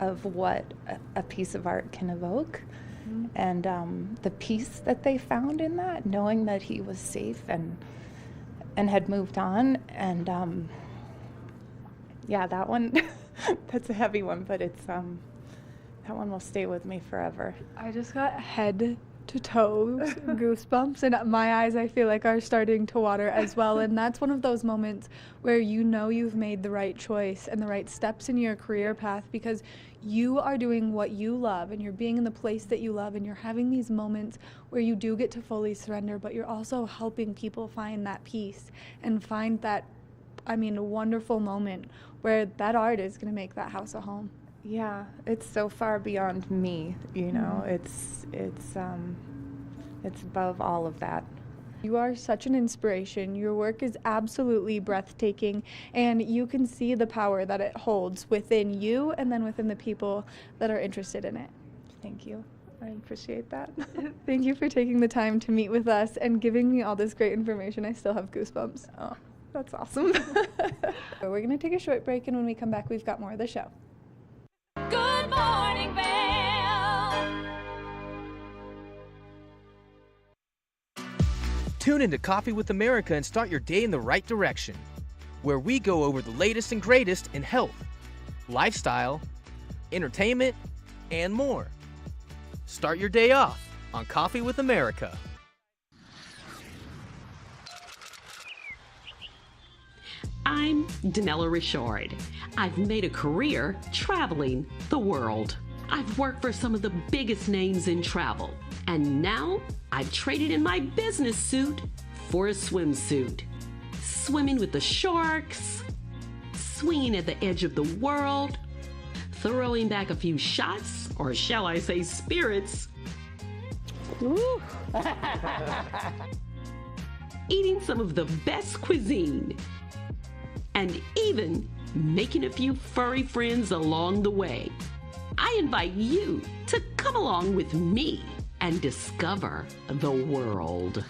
of what a piece of art can evoke, and the peace that they found in that, knowing that he was safe and had moved on. And yeah, that one, that's a heavy one, but it's that one will stay with me forever. I just got head to toes goosebumps, and my eyes, I feel like, are starting to water as well. And that's one of those moments where you know you've made the right choice and the right steps in your career path, because you are doing what you love and you're being in the place that you love, and you're having these moments where you do get to fully surrender, but you're also helping people find that peace and find that, I mean, a wonderful moment where that art is going to make that house a home. Yeah, it's so far beyond me, you know. It's above all of that. You are such an inspiration. Your work is absolutely breathtaking, and you can see the power that it holds within you and then within the people that are interested in it. Thank you. I appreciate that. Thank you for taking the time to meet with us and giving me all this great information. I still have goosebumps. Oh, that's awesome. We're going to take a short break, and when we come back, we've got more of the show. Good morning, Vail. Tune into Coffee with America and start your day in the right direction, where we go over the latest and greatest in health, lifestyle, entertainment, and more. Start your day off on Coffee with America. I'm Danella Richard. I've made a career traveling the world. I've worked for some of the biggest names in travel, and now I've traded in my business suit for a swimsuit. Swimming with the sharks, swinging at the edge of the world, throwing back a few shots, or shall I say spirits. Eating some of the best cuisine, and even making a few furry friends along the way. I invite you to come along with me and discover the world.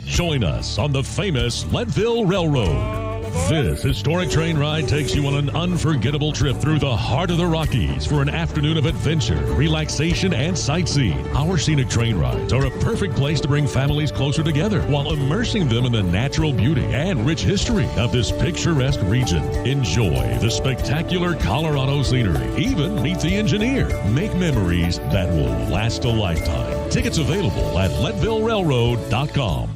Join us on the famous Leadville Railroad. This historic train ride takes you on an unforgettable trip through the heart of the Rockies for an afternoon of adventure, relaxation, and sightseeing. Our scenic train rides are a perfect place to bring families closer together while immersing them in the natural beauty and rich history of this picturesque region. Enjoy the spectacular Colorado scenery. Even meet the engineer. Make memories that will last a lifetime. Tickets available at LeadvilleRailroad.com.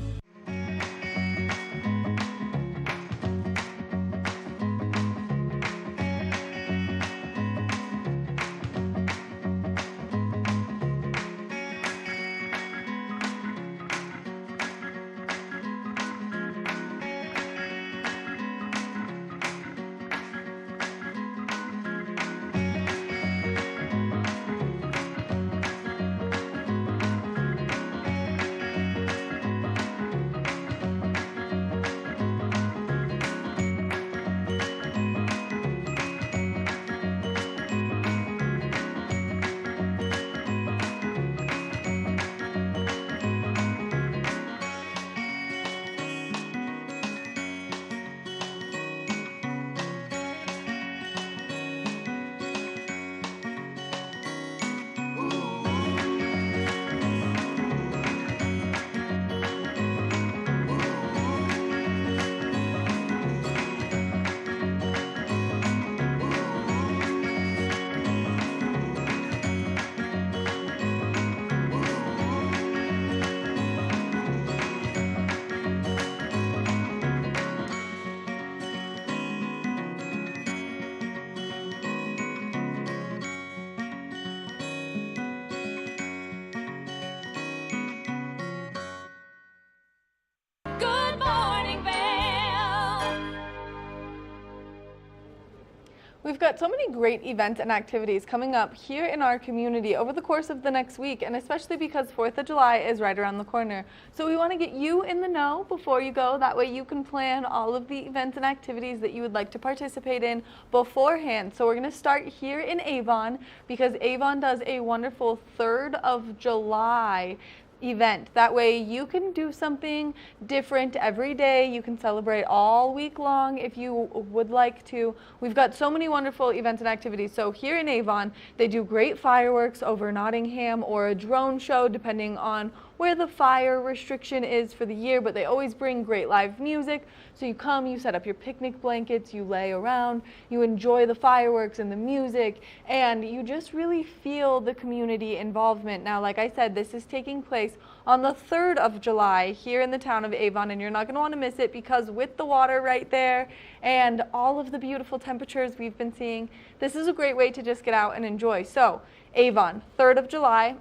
We've got so many great events and activities coming up here in our community over the course of the next week, and especially because 4th of July is right around the corner. So we want to get you in the know before you go. That way you can plan all of the events and activities that you would like to participate in beforehand. So we're going to start here in Avon because Avon does a wonderful 3rd of July event. That way you can do something different every day. You can celebrate all week long if you would like to. We've got so many wonderful events and activities. So here in Avon, they do great fireworks over Nottingham or a drone show depending on where the fire restriction is for the year, but they always bring great live music. So you come, you set up your picnic blankets, you lay around, you enjoy the fireworks and the music, and you just really feel the community involvement. Now, like I said, this is taking place on the 3rd of July here in the town of Avon, and you're not going to want to miss it because with the water right there and all of the beautiful temperatures we've been seeing, this is a great way to just get out and enjoy. So, Avon, 3rd of July.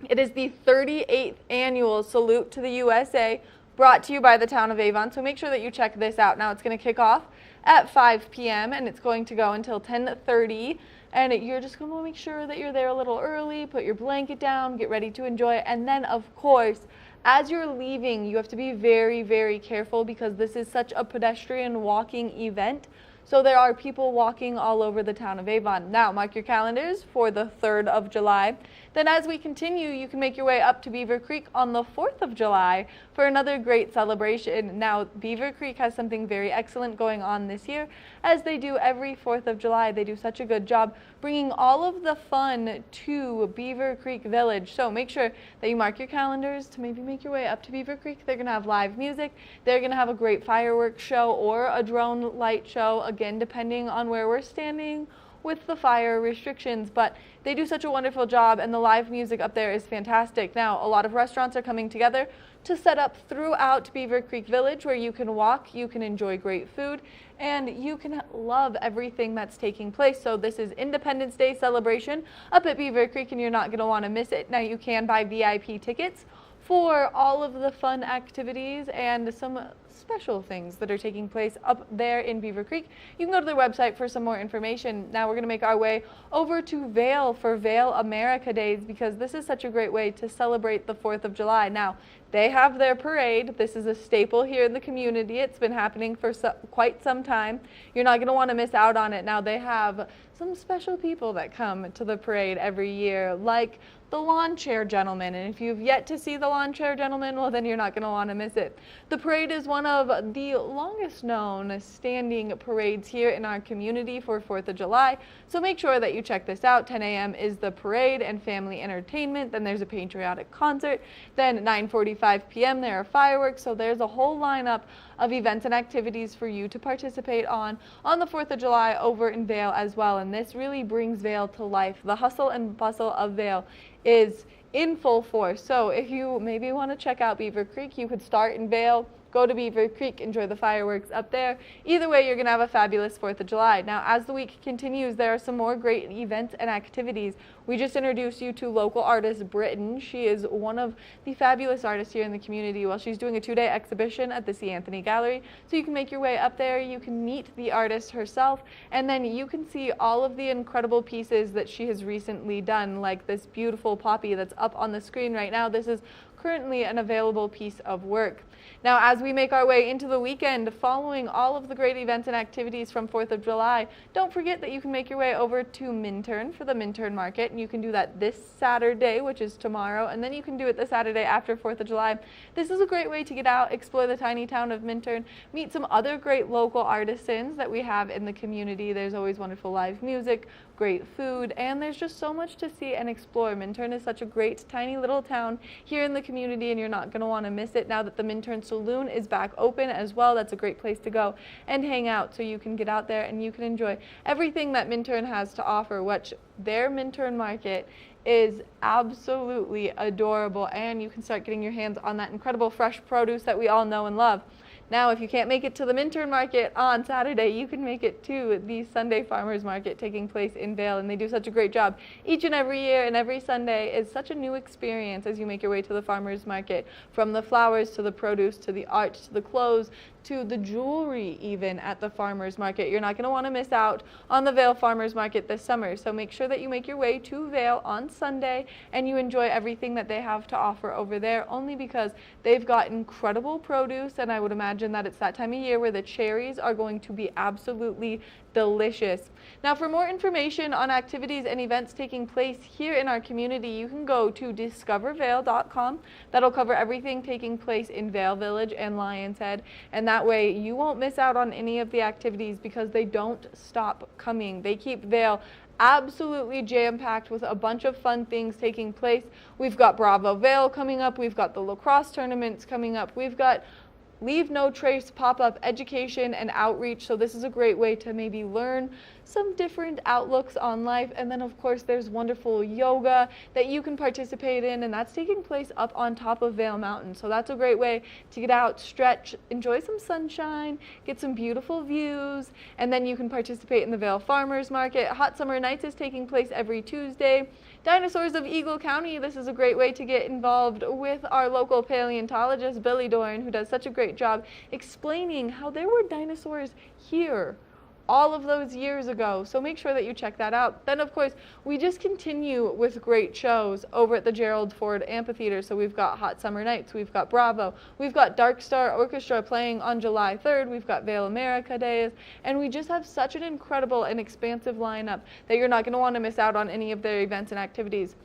It is the 38th annual Salute to the USA, brought to you by the town of Avon. So make sure that you check this out. Now it's going to kick off at 5 p.m. and it's going to go until 10:30. And you're just going to make sure that you're there a little early, put your blanket down, get ready to enjoy it. And then, of course, as you're leaving, you have to be very, very careful because this is such a pedestrian walking event. So there are people walking all over the town of Avon. Now, mark your calendars for the 3rd of July. Then as we continue, you can make your way up to Beaver Creek on the 4th of July for another great celebration. Now, Beaver Creek has something very excellent going on this year. As they do every 4th of July, they do such a good job bringing all of the fun to Beaver Creek Village. So make sure that you mark your calendars to maybe make your way up to Beaver Creek. They're going to have live music. They're going to have a great fireworks show or a drone light show, again, depending on where we're standing with the fire restrictions, but they do such a wonderful job and the live music up there is fantastic. Now, a lot of restaurants are coming together to set up throughout Beaver Creek Village where you can walk, you can enjoy great food, and you can love everything that's taking place. So this is Independence Day celebration up at Beaver Creek and you're not going to want to miss it. Now, you can buy VIP tickets for all of the fun activities and some special things that are taking place up there in Beaver Creek. You can go to their website for some more information. Now we're going to make our way over to Vail for Vail America Days because this is such a great way to celebrate the 4th of July. Now, they have their parade. This is a staple here in the community. It's been happening for quite some time. You're not going to want to miss out on it. Now, they have some special people that come to the parade every year, like the lawn chair gentleman. And if you've yet to see the lawn chair gentleman, well, then you're not going to want to miss it. The parade is one of the longest known standing parades here in our community for 4th of July. So make sure that you check this out. 10 a.m. is the parade and family entertainment. Then there's a patriotic concert. Then 9:45 p.m. there are fireworks. So there's a whole lineup of events and activities for you to participate on the 4th of July over in Vail as well. And this really brings Vail to life. The hustle and bustle of Vail is in full force. So if you maybe want to check out Beaver Creek, you could start in Vail, go to Beaver Creek, enjoy the fireworks up there. Either way, you're going to have a fabulous 4th of July. Now, as the week continues, there are some more great events and activities. We just introduced you to local artist Britton. She is one of the fabulous artists here in the community. Well, she's doing a 2-day exhibition at the C. Anthony Gallery. So you can make your way up there, you can meet the artist herself, and then you can see all of the incredible pieces that she has recently done, like this beautiful poppy that's up on the screen right now. This is currently an available piece of work. Now, as we make our way into the weekend, following all of the great events and activities from 4th of July, don't forget that you can make your way over to Minturn for the Minturn Market, and you can do that this Saturday, which is tomorrow, and then you can do it the Saturday after 4th of July. This is a great way to get out, explore the tiny town of Minturn, meet some other great local artisans that we have in the community. There's always wonderful live music, great food, and there's just so much to see and explore. Minturn is such a great tiny little town here in the community, and you're not going to want to miss it now that the Minturn Saloon is back open as well. That's a great place to go and hang out, so you can get out there and you can enjoy everything that Minturn has to offer, which their Minturn Market is absolutely adorable, and you can start getting your hands on that incredible fresh produce that we all know and love. Now, if you can't make it to the Minturn Market on Saturday, you can make it to the Sunday Farmers Market taking place in Vail, and they do such a great job each and every year, and every Sunday is such a new experience as you make your way to the Farmers Market, from the flowers to the produce to the art to the clothes to the jewelry even at the Farmers Market. You're not going to want to miss out on the Vail Farmers Market this summer, so make sure that you make your way to Vail on Sunday and you enjoy everything that they have to offer over there, only because they've got incredible produce, and I would imagine that it's that time of year where the cherries are going to be absolutely delicious. Now, for more information on activities and events taking place here in our community, you can go to discovervail.com. That'll cover everything taking place in Vail Village and Lions Head, and that way you won't miss out on any of the activities because they don't stop coming. They keep Vail absolutely jam-packed with a bunch of fun things taking place. We've got Bravo Vail coming up, we've got the lacrosse tournaments coming up, we've got Leave No Trace pop-up education and outreach, so this is a great way to maybe learn some different outlooks on life. And then of course there's wonderful yoga that you can participate in, and that's taking place up on top of Vail Mountain, so that's a great way to get out, stretch, enjoy some sunshine, get some beautiful views, and then you can participate in the Vail Farmers Market. Hot Summer Nights is taking place every Tuesday. Dinosaurs of Eagle County, this is a great way to get involved with our local paleontologist, Billy Dorn, who does such a great job explaining how there were dinosaurs here all of those years ago. So make sure that you check that out. Then of course, we just continue with great shows over at the Gerald Ford Amphitheater. So we've got Hot Summer Nights, we've got Bravo, we've got Dark Star Orchestra playing on July 3rd, we've got Vail America Days, and we just have such an incredible and expansive lineup that you're not going to want to miss out on any of their events and activities.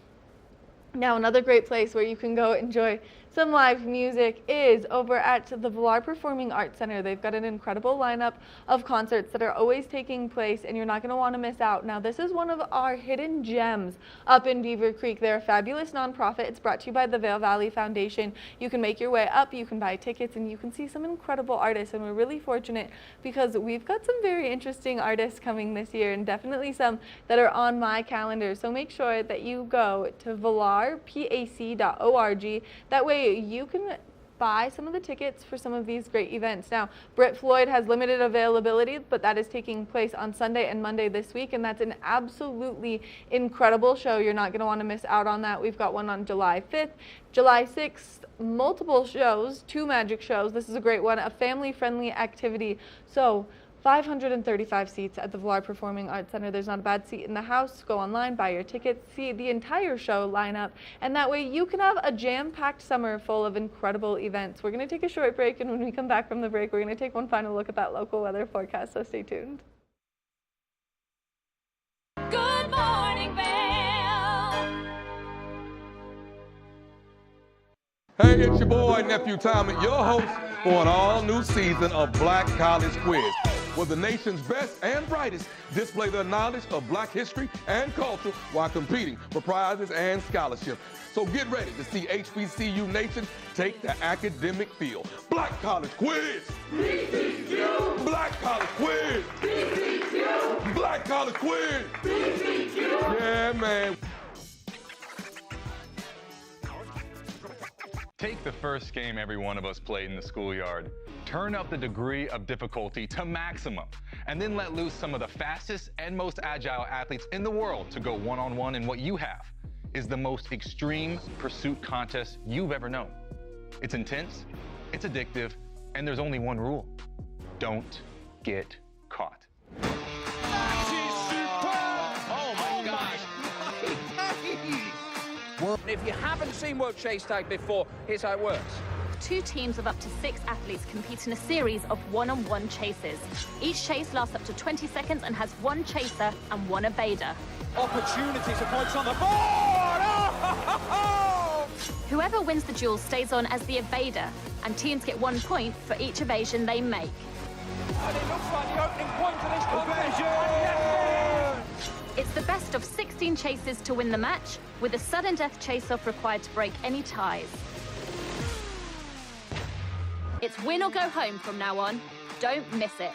Now, another great place where you can go enjoy some live music is over at the Vail Performing Arts Center. They've got an incredible lineup of concerts that are always taking place, and you're not going to want to miss out. Now, this is one of our hidden gems up in Beaver Creek. They're a fabulous nonprofit. It's brought to you by the Vail Valley Foundation. You can make your way up, you can buy tickets, and you can see some incredible artists, and we're really fortunate because we've got some very interesting artists coming this year, and definitely some that are on my calendar. So make sure that you go to valarpac.org. That way you can buy some of the tickets for some of these great events. Now, Britt Floyd has limited availability, but that is taking place on Sunday and Monday this week, and that's an absolutely incredible show. You're not going to want to miss out on that. We've got one on July 5th, July 6th, multiple shows, 2 magic shows. This is a great one, a family-friendly activity. So 535 seats at the Vail Performing Arts Center. There's not a bad seat in the house. Go online, buy your tickets, see the entire show lineup, and that way you can have a jam-packed summer full of incredible events. We're going to take a short break, and when we come back from the break, we're going to take one final look at that local weather forecast, so stay tuned. Good morning, Vail. Hey, it's your boy, Nephew Tommy, your host for an all-new season of Black College Quiz, where the nation's best and brightest display their knowledge of Black history and culture while competing for prizes and scholarships. So get ready to see HBCU Nation take the academic field. Black College Quiz! BCQ! Black College Quiz! BCQ! Black College Quiz! BCQ! Yeah, man. Take the first game every one of us played in the schoolyard. Turn up the degree of difficulty to maximum, and then let loose some of the fastest and most agile athletes in the world to go one-on-one in what you have is the most extreme pursuit contest you've ever known. It's intense, it's addictive, and there's only one rule. Don't get caught. Oh my gosh. If you haven't seen World Chase Tag before, here's how it works. 2 teams of up to 6 athletes compete in a series of one-on-one chases. Each chase lasts up to 20 seconds and has 1 chaser and 1 evader. Opportunity to points on the board! Oh! Whoever wins the duel stays on as the evader, and teams get 1 point for each evasion they make. And it looks like the opening point of this contest. It's the best of 16 chases to win the match, with a sudden death chase-off required to break any ties. It's win or go home from now on. Don't miss it.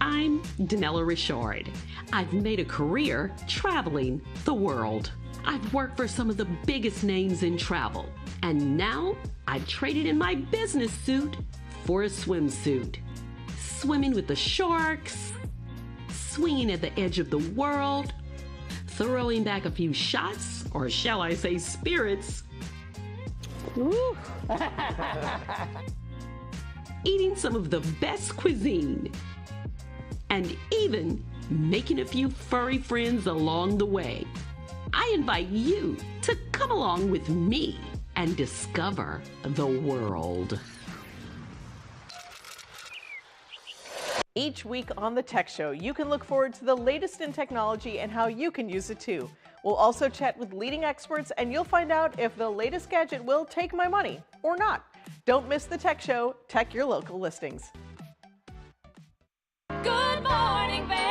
I'm Danella Richard. I've made a career traveling the world. I've worked for some of the biggest names in travel, and now I've traded in my business suit for a swimsuit. Swimming with the sharks, swinging at the edge of the world, throwing back a few shots, or shall I say spirits. Woo. Eating some of the best cuisine, and even making a few furry friends along the way. I invite you to come along with me and discover the world. Each week on the Tech Show, you can look forward to the latest in technology and how you can use it too. We'll also chat with leading experts, and you'll find out if the latest gadget will take my money or not. Don't miss the Tech Show. Tech your local listings. Good morning, Vail.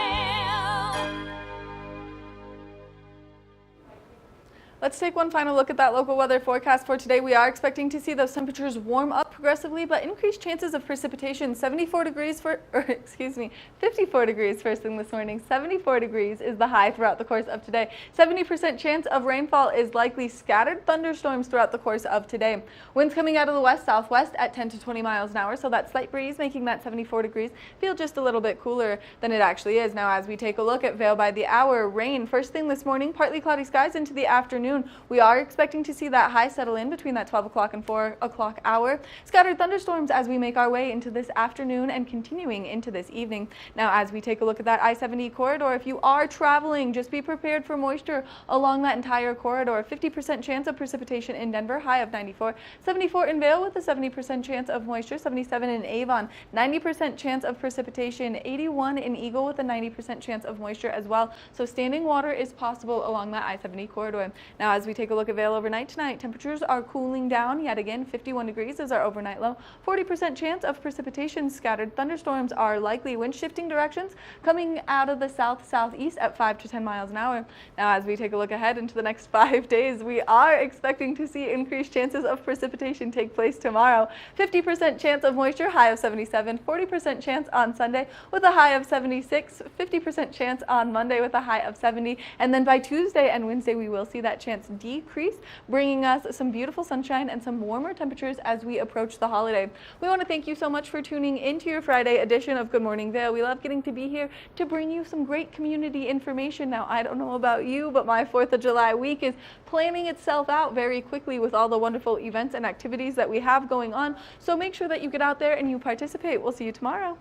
Let's take one final look at that local weather forecast for today. We are expecting to see those temperatures warm up progressively, but increased chances of precipitation. 54 degrees 54 degrees first thing this morning. 74 degrees is the high throughout the course of today. 70% chance of rainfall is likely. Scattered thunderstorms throughout the course of today. Winds coming out of the west-southwest at 10 to 20 miles an hour, so that slight breeze making that 74 degrees feel just a little bit cooler than it actually is. Now, as we take a look at Vail by the hour, rain first thing this morning, partly cloudy skies into the afternoon. We are expecting to see that high settle in between that 12 o'clock and 4 o'clock hour. Scattered thunderstorms as we make our way into this afternoon and continuing into this evening. Now, as we take a look at that I-70 corridor, if you are traveling, just be prepared for moisture along that entire corridor. 50% chance of precipitation in Denver, high of 94. 74 in Vail with a 70% chance of moisture. 77 in Avon, 90% chance of precipitation. 81 in Eagle with a 90% chance of moisture as well. So standing water is possible along that I-70 corridor. Now, as we take a look at Vail overnight tonight, temperatures are cooling down yet again. 51 degrees is our overnight low. 40% chance of precipitation. Scattered thunderstorms are likely. Wind shifting directions coming out of the south-southeast at 5 to 10 miles an hour. Now, as we take a look ahead into the next 5 days, we are expecting to see increased chances of precipitation take place tomorrow. 50% chance of moisture, high of 77. 40% chance on Sunday with a high of 76. 50% chance on Monday with a high of 70. And then by Tuesday and Wednesday, we will see that chance decrease, bringing us some beautiful sunshine and some warmer temperatures as we approach the holiday. We want to thank you so much for tuning into your Friday edition of Good Morning Vail. We love getting to be here to bring you some great community information. Now, I don't know about you, but my 4th of July week is planning itself out very quickly with all the wonderful events and activities that we have going on. So make sure that you get out there and you participate. We'll see you tomorrow.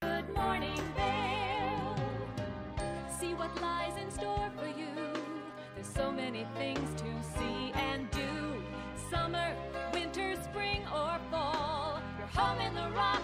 Good morning, Vail. See what lies in store for you. There's so many things to see and do. Summer, winter, spring, or fall. You're home in the right